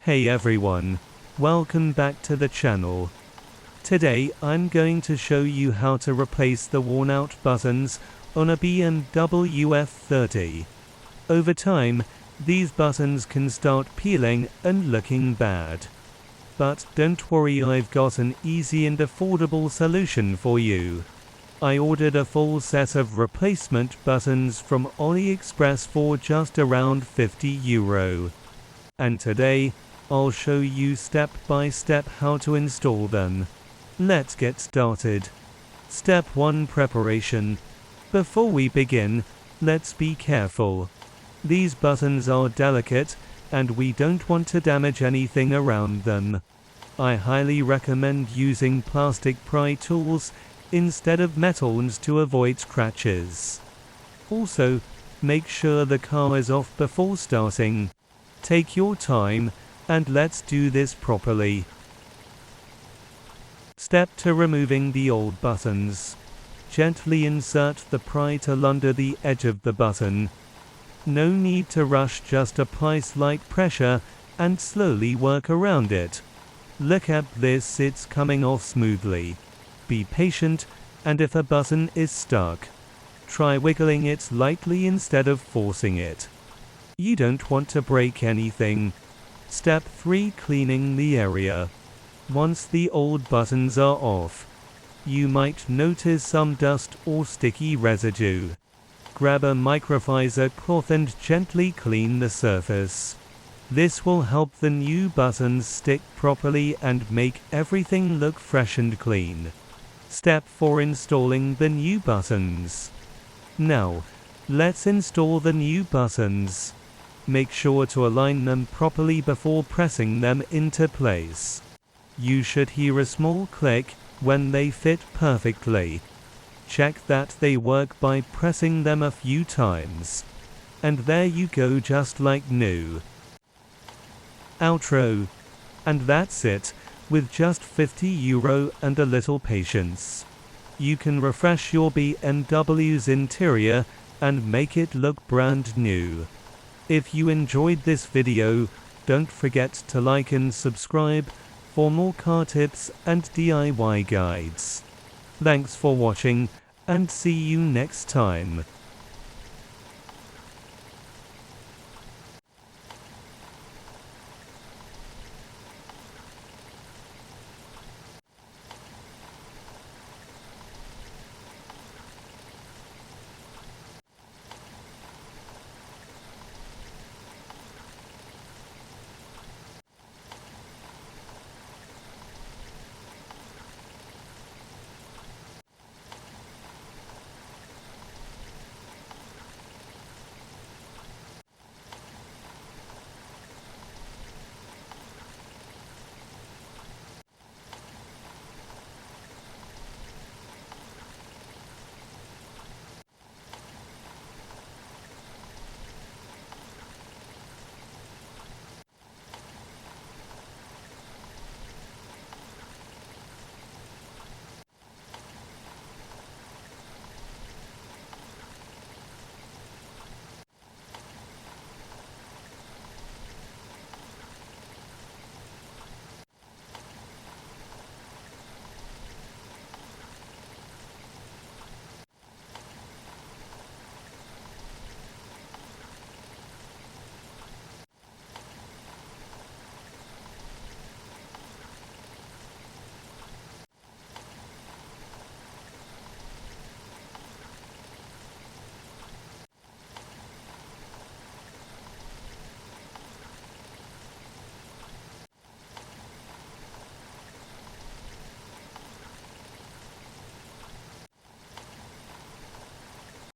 Hey everyone, welcome back to the channel. Today I'm going to show you how to replace the worn out buttons on a BMW F30. Over time, these buttons can start peeling and looking bad. But don't worry, I've got an easy and affordable solution for you. I ordered a full set of replacement buttons from AliExpress for just around €50. And today, I'll show you step by step how to install them. Let's get started. Step 1: Preparation. Before we begin, let's be careful. These buttons are delicate, and we don't want to damage anything around them. I highly recommend using plastic pry tools instead of metal ones to avoid scratches. Also, make sure the car is off before starting. Take your time, and let's do this properly. Step 2: Removing the old buttons. Gently insert the pry tool under the edge of the button. No need to rush, just apply slight pressure and slowly work around it. Look at this, it's coming off smoothly. Be patient, and if a button is stuck, try wiggling it lightly instead of forcing it. You don't want to break anything. Step 3: Cleaning the area. Once the old buttons are off, you might notice some dust or sticky residue. Grab a microfiber cloth and gently clean the surface. This will help the new buttons stick properly and make everything look fresh and clean. Step 4: Installing the new buttons. Now, let's install the new buttons. Make sure to align them properly before pressing them into place. You should hear a small click when they fit perfectly. Check that they work by pressing them a few times. And there you go, just like new. Outro. And that's it. With just €50 and a little patience, you can refresh your BMW's interior and make it look brand new. If you enjoyed this video, don't forget to like and subscribe for more car tips and DIY guides. Thanks for watching, and see you next time.